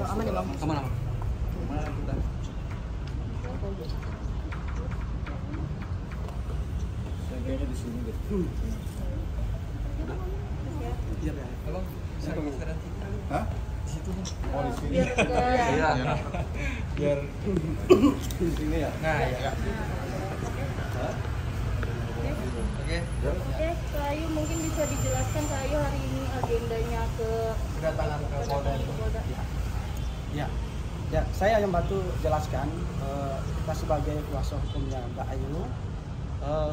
Aman ya Bang? Aman. Kayaknya di sini deh. Iya, Abang. Hah? Di situ nih. Oh, di sini. Iya. Biar di sini ya. Nah, ya. Oke. Oke, Kak Ayu mungkin bisa dijelaskan Kak Ayu hari ini agendanya ke Kedatangan ke Polda. Ya, saya yang bantu jelaskan. Kita sebagai kuasa hukumnya Mbak Ayu,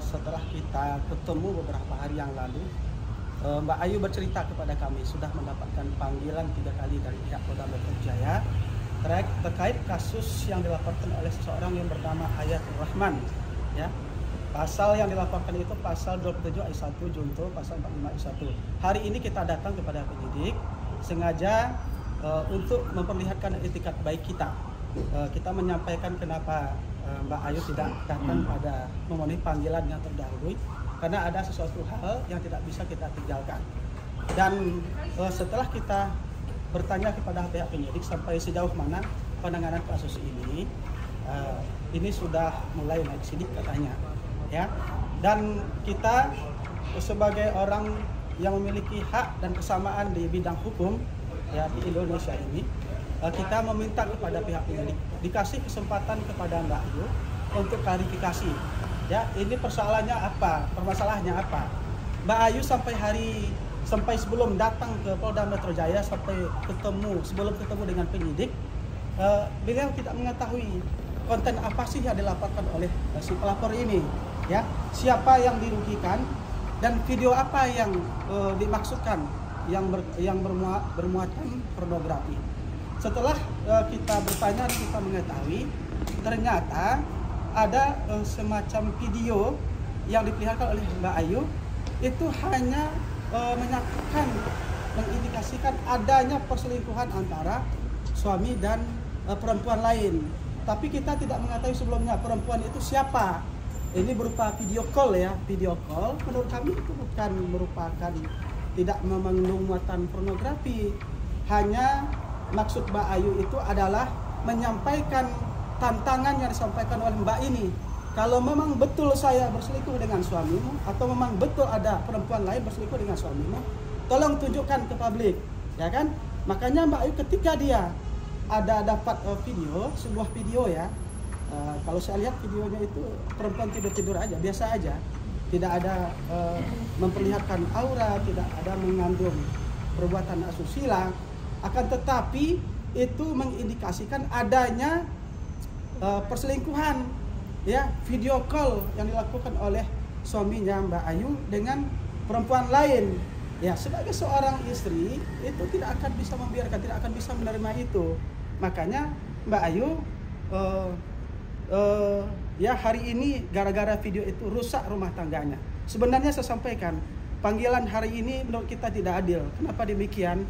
setelah kita ketemu beberapa hari yang lalu, Mbak Ayu bercerita kepada kami sudah mendapatkan panggilan 3 kali dari pihak Polda Metro Jaya terkait kasus yang dilaporkan oleh seseorang yang bernama Hayatul Rahman. Ya, pasal yang dilaporkan itu pasal 27 ayat 1 junto pasal 45 ayat 1. Hari ini kita datang kepada penyidik sengaja untuk memperlihatkan etikat baik kita. Kita menyampaikan kenapa Mbak Ayu tidak datang pada memenuhi panggilan yang terdahulu, karena ada sesuatu hal yang tidak bisa kita tinggalkan. Dan setelah kita bertanya kepada pihak penyidik sampai sejauh mana penanganan kasus ini sudah mulai naik sidik katanya, ya. Dan kita sebagai orang yang memiliki hak dan kesamaan di bidang hukum, ya, di Indonesia ini, kita meminta kepada pihak penyidik dikasih kesempatan kepada Mbak Ayu untuk klarifikasi. Ya, ini persoalannya apa? Permasalahannya apa? Mbak Ayu sampai sebelum datang ke Polda Metro Jaya, sebelum ketemu dengan penyidik, beliau tidak mengetahui konten apa sih yang dilaporkan oleh si pelapor ini, ya, siapa yang dirugikan dan video apa yang dimaksudkan yang bermuatan pornografi. Setelah kita bertanya dan kita mengetahui, ternyata ada semacam video yang diperlihatkan oleh Mbak Ayu itu hanya mengindikasikan adanya perselingkuhan antara suami dan perempuan lain. Tapi kita tidak mengetahui sebelumnya perempuan itu siapa. Ini berupa video call, ya, video call. Menurut kami itu bukan merupakan, tidak mengandung muatan pornografi. Hanya maksud Mbak Ayu itu adalah menyampaikan tantangan yang disampaikan oleh Mbak ini. Kalau memang betul saya berselingkuh dengan suamimu, atau memang betul ada perempuan lain berselingkuh dengan suamimu, tolong tunjukkan ke publik, ya kan? Makanya Mbak Ayu ketika dia ada dapat sebuah video, ya, kalau saya lihat videonya itu perempuan tidur aja, biasa aja, tidak ada memperlihatkan aura, tidak ada mengandung perbuatan asusila. Akan tetapi itu mengindikasikan adanya perselingkuhan, ya, video call yang dilakukan oleh suaminya Mbak Ayu dengan perempuan lain. Ya, sebagai seorang istri itu tidak akan bisa membiarkan, tidak akan bisa menerima itu. Makanya Mbak Ayu ya, hari ini gara-gara video itu rusak rumah tangganya. Sebenarnya saya sampaikan, panggilan hari ini menurut kita tidak adil. Kenapa demikian?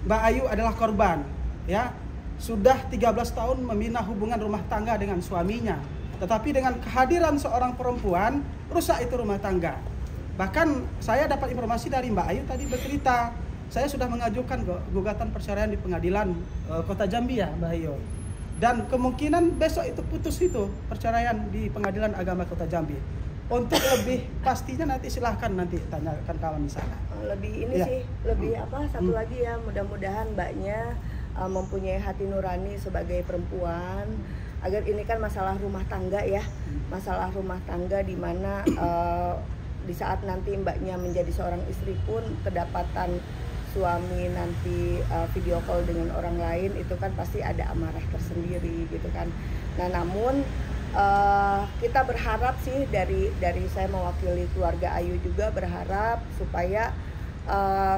Mbak Ayu adalah korban, ya, sudah 13 tahun membina hubungan rumah tangga dengan suaminya, tetapi dengan kehadiran seorang perempuan rusak itu rumah tangga. Bahkan saya dapat informasi dari Mbak Ayu tadi bercerita, saya sudah mengajukan gugatan perceraian di pengadilan Kota Jambi, ya Mbak Ayu, dan kemungkinan besok itu putus itu perceraian di Pengadilan Agama Kota Jambi. Untuk lebih pastinya nanti silahkan nanti tanyakan kawan di sana. Lebih ini, ya, sih, lebih satu lagi, ya, mudah-mudahan Mbaknya mempunyai hati nurani sebagai perempuan, agar ini kan masalah rumah tangga, ya, masalah rumah tangga di mana di saat nanti Mbaknya menjadi seorang istri pun kedapatan suami nanti video call dengan orang lain, itu kan pasti ada amarah tersendiri gitu kan. Nah, namun kita berharap sih, dari saya mewakili keluarga Ayu juga berharap supaya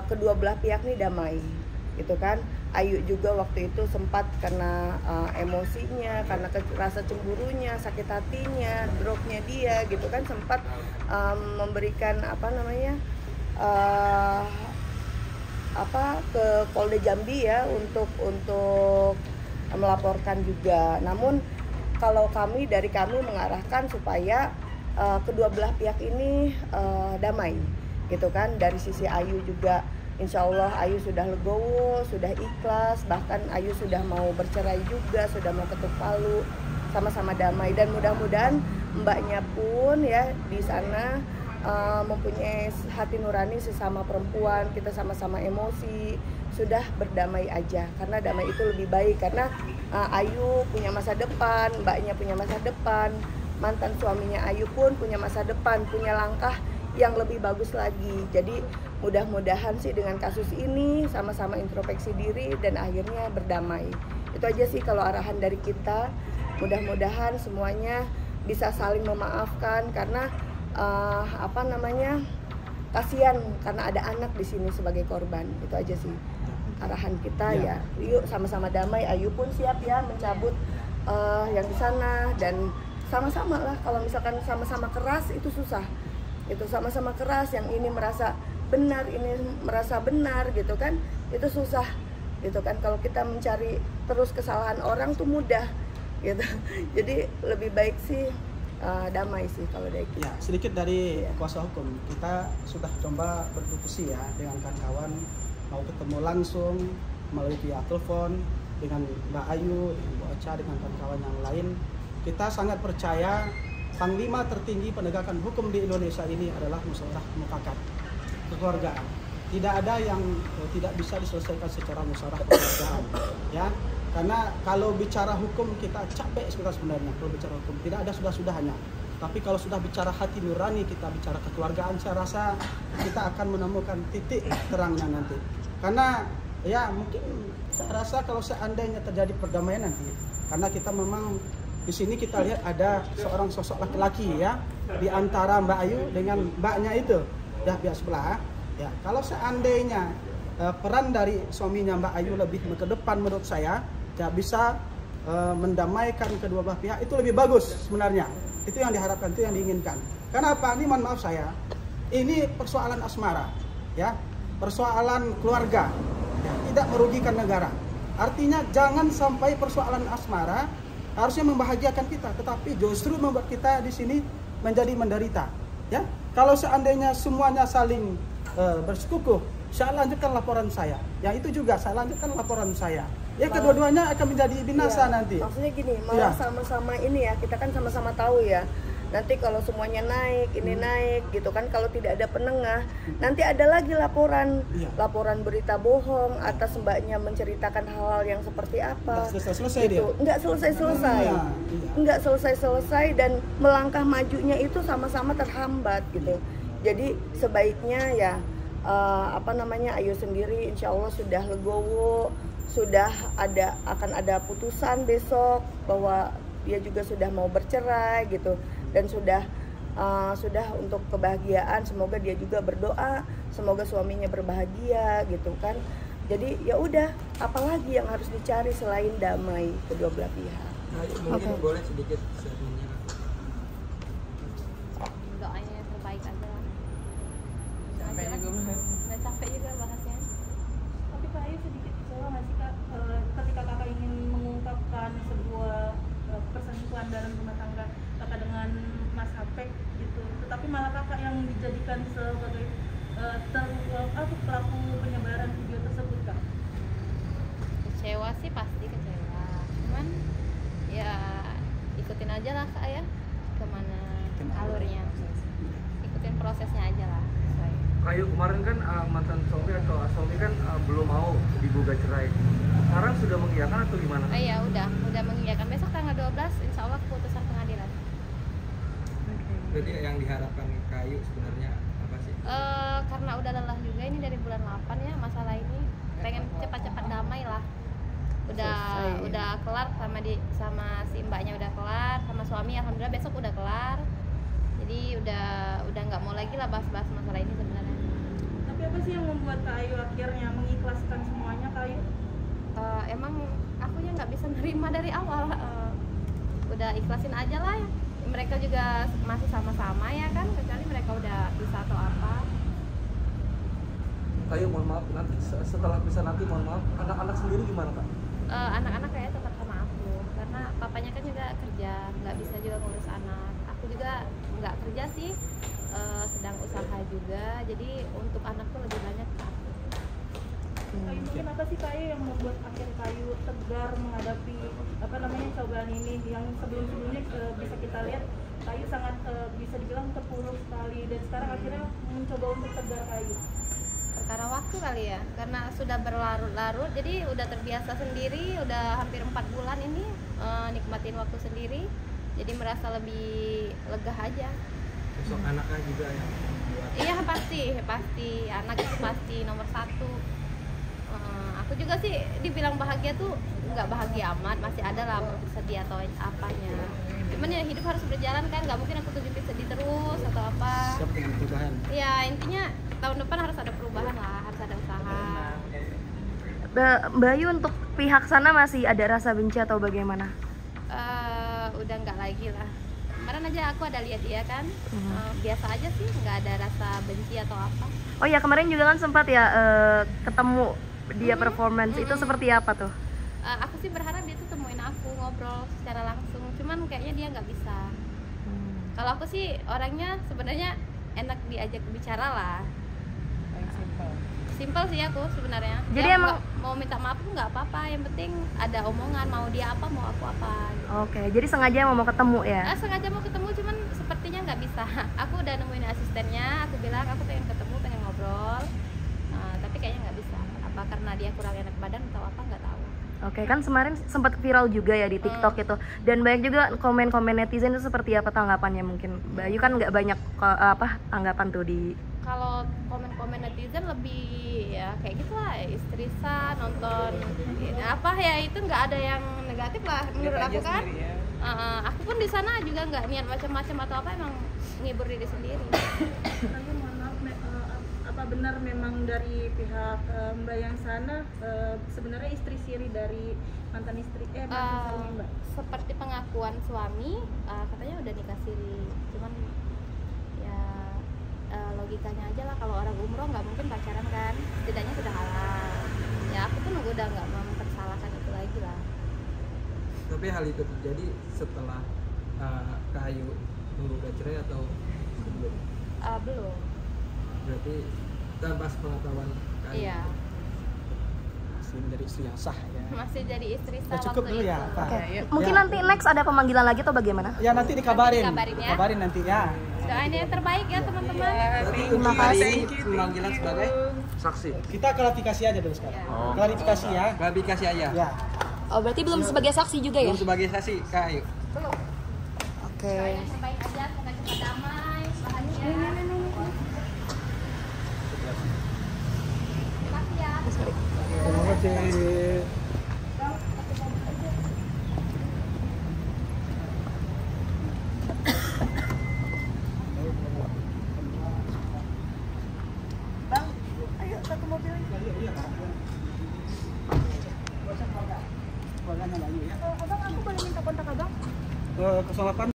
kedua belah pihak nih damai gitu kan. Ayu juga waktu itu sempat karena emosinya, karena rasa cemburunya, sakit hatinya, drop-nya dia gitu kan, sempat memberikan ke Polda Jambi, ya, untuk melaporkan juga. Namun kalau dari kami mengarahkan supaya kedua belah pihak ini damai gitu kan. Dari sisi Ayu juga Insya Allah Ayu sudah legowo, sudah ikhlas, bahkan Ayu sudah mau bercerai juga, sudah mau ketuk palu, sama-sama damai. Dan mudah-mudahan mbaknya pun ya di sana mempunyai hati nurani sesama perempuan, kita sama-sama emosi, sudah berdamai aja. Karena damai itu lebih baik, karena Ayu punya masa depan, mbaknya punya masa depan, mantan suaminya Ayu pun punya masa depan, punya langkah yang lebih bagus lagi. Jadi mudah-mudahan sih dengan kasus ini sama-sama introspeksi diri dan akhirnya berdamai. Itu aja sih kalau arahan dari kita. Mudah-mudahan semuanya bisa saling memaafkan karena kasihan karena ada anak di sini sebagai korban. Itu aja sih arahan kita ya. Yuk sama-sama damai. Ayu pun siap ya mencabut yang di sana dan sama-sama lah. Kalau misalkan sama-sama keras itu susah. Itu sama-sama keras, yang ini merasa benar, ini merasa benar gitu kan, itu susah gitu kan. Kalau kita mencari terus kesalahan orang tuh mudah gitu. Jadi lebih baik sih damai sih kalau dari kita. Ya, sedikit dari kuasa hukum, kita sudah coba berdiskusi ya dengan kawan-kawan, mau ketemu langsung melalui via telepon dengan Mbak Ayu, dengan Bu Ocha, dengan kawan-kawan yang lain. Kita sangat percaya Panglima tertinggi penegakan hukum di Indonesia ini adalah musyawarah mufakat kekeluargaan. Tidak ada yang tidak bisa diselesaikan secara musyawarah kekeluargaan, ya. Karena kalau bicara hukum kita capek sebenarnya. Kalau bicara hukum tidak ada sudah-sudahnya. Tapi kalau sudah bicara hati nurani, kita bicara kekeluargaan, saya rasa kita akan menemukan titik terangnya nanti. Karena ya mungkin saya rasa kalau seandainya terjadi perdamaian nanti, karena kita memang di sini kita lihat ada seorang sosok laki-laki ya di antara Mbak Ayu dengan mbaknya itu ya pihak sebelah. Ya, kalau seandainya peran dari suaminya Mbak Ayu lebih ke depan menurut saya ya bisa mendamaikan kedua belah pihak, itu lebih bagus sebenarnya. Itu yang diharapkan, itu yang diinginkan. Kenapa? Ini mohon maaf saya, ini persoalan asmara ya, persoalan keluarga ya, tidak merugikan negara. Artinya jangan sampai persoalan asmara harusnya membahagiakan kita, tetapi justru membuat kita di sini menjadi menderita. Ya, kalau seandainya semuanya saling bersekukuh, saya lanjutkan laporan saya. Yang itu juga saya lanjutkan laporan saya. Ya, kedua-duanya akan menjadi binasa nanti. Maksudnya gini, malah sama-sama ini ya, kita kan sama-sama tahu ya. Nanti kalau semuanya naik, ini naik gitu kan, kalau tidak ada penengah, nanti ada lagi laporan berita bohong atas mbaknya menceritakan hal-hal yang seperti apa. Nggak selesai-selesai. Nggak selesai-selesai dan melangkah majunya itu sama-sama terhambat gitu. Jadi sebaiknya ya Ayu sendiri insya Allah sudah legowo, sudah akan ada putusan besok bahwa dia juga sudah mau bercerai gitu. Dan sudah untuk kebahagiaan, semoga dia juga berdoa semoga suaminya berbahagia gitu kan. Jadi ya udah, apalagi yang harus dicari selain damai kedua belah pihak. Mungkin boleh sedikit statementnya. Doanya yang terbaik aja lah. Capek juga bener. Udah capek juga bahasnya. Tapi Kak Ayu sedikit kecewa nggak sih Kak, ketika Kakak ingin mengungkapkan sebuah perselingkuhan dalam rumah tangga Kakak dengan Mas Apek gitu, tetapi malah Kakak yang dijadikan sebagai pelaku penyebaran video tersebut Kak? Kecewa sih pasti kecewa, cuman ya ikutin aja lah Kak ya, kemana alurnya, ikutin prosesnya aja lah. Ayu kemarin kan mantan suami atau suami kan belum mau digugat cerai. Sekarang sudah mengiyakan atau gimana? Iya udah mengiyakan, besok tanggal 12 insya Allah keputusan pengadilan. Jadi yang diharapkan Ayu sebenarnya apa sih? Karena udah lelah juga ini dari bulan 8 ya masalah ini, pengen cepat-cepat damai lah. Udah kelar sama si mbaknya udah kelar, sama suami alhamdulillah besok udah kelar. Jadi udah nggak mau lagi lah bahas-bahas masalah ini sebenarnya. Tapi apa sih yang membuat Kak Ayu akhirnya mengikhlaskan semuanya Kak Ayu? Emang akunya nggak bisa nerima dari awal, udah ikhlasin aja lah ya. Mereka juga masih sama-sama ya kan, kecuali mereka udah bisa atau apa. Ayu mohon maaf, nanti setelah bisa nanti mohon maaf, anak-anak sendiri gimana Kak? Anak-anak kayaknya tetap sama aku, karena papanya kan juga kerja, nggak bisa juga ngurus anak. Aku juga nggak kerja sih, sedang usaha juga, jadi untuk anak tuh lebih banyak ke aku. Kayu, mungkin apa sih kayu yang membuat akhir kayu tegar menghadapi cobaan ini yang sebelumnya bisa kita lihat kayu sangat bisa dibilang terpuruk sekali, dan sekarang akhirnya mencoba untuk tegar kayu. Perkara waktu kali ya, karena sudah berlarut-larut, jadi udah terbiasa sendiri, udah hampir 4 bulan ini nikmatin waktu sendiri, jadi merasa lebih lega aja. Besok anaknya juga ya? Iya pasti anak itu pasti nomor 1. Aku juga sih dibilang bahagia tuh nggak bahagia amat, masih ada lah sedih atau apanya. Cuman ya hidup harus berjalan kan, nggak mungkin aku tuh sedih terus atau apa. Siap dengan perubahan. Ya intinya tahun depan harus ada perubahan lah, harus ada usaha. Mbak Ayu, untuk pihak sana masih ada rasa benci atau bagaimana? Udah nggak lagi lah. Kemarin aja aku ada lihat dia kan, biasa aja sih, nggak ada rasa benci atau apa. Oh ya, kemarin juga kan sempat ya ketemu dia performance, itu seperti apa tuh? Aku sih berharap dia tuh temuin aku, ngobrol secara langsung, cuman kayaknya dia nggak bisa. Kalau aku sih orangnya sebenarnya enak diajak bicara lah. Simpel sih aku sebenarnya. Jadi dia emang mau minta maaf tuh nggak apa-apa, yang penting ada omongan, mau dia apa mau aku apa gitu. Oke, jadi sengaja mau ketemu ya? Sengaja mau ketemu, cuman sepertinya nggak bisa. Aku udah nemuin asistennya, aku bilang aku pengen ketemu, pengen ngobrol, tapi kayaknya nggak bisa. Apa karena dia kurang enak badan atau apa, nggak tahu. Oke, kan kemarin sempat viral juga ya di TikTok itu, dan banyak juga komen-komen netizen itu. Seperti apa tanggapannya? Mungkin Mbak Ayu kan nggak banyak tanggapan tuh di. Kalau komen-komen netizen lebih ya kayak gitu lah, istri sah nonton apa ya, itu nggak ada yang negatif lah menurut aku kan. Aku pun di sana juga nggak niat macam-macam atau apa, emang ngibur diri sendiri. Saya mohon maaf, apa benar memang dari pihak Mbak yang sana sebenarnya istri siri dari mantan istri mantan suami Mbak? Seperti pengakuan suami, katanya udah nikah siri, cuman ya logikanya aja lah, kalau orang umroh nggak mungkin pacaran kan, setidaknya sudah halal. Ya aku pun udah nggak mempersalahkan itu lagi lah. Tapi hal itu terjadi setelah Kak Ayu menggugat cerai atau sebelum? Belum. Berarti tanpa pengetahuan Kak Ayu? Iya. Masih menjadi istri yang sah ya. Masih jadi istri sah Cukup waktu dulu ya, itu. Pak. Mungkin Ya. nanti next ada pemanggilan lagi atau bagaimana? Ya nanti dikabarin. Dikabarin ya. Dikabarin nanti ya. Doain yang terbaik ya teman-teman. Terima kasih. Pemanggilan sebagai Saksi? Kita klarifikasi aja dulu sekarang. Klarifikasi ya. klarifikasi aja. Ya. Oh, berarti belum sebagai saksi juga ya? Belum sebagai saksi, Kak Ayu. Oke. Doain yang terbaik aja, semoga cepat damai, bahagia. Terima kasih ya. Terima kasih. Bang, ayo satu mobil ini. Keluarganya Mbak Ayu ya. Abang, aku boleh minta kontak abang? 08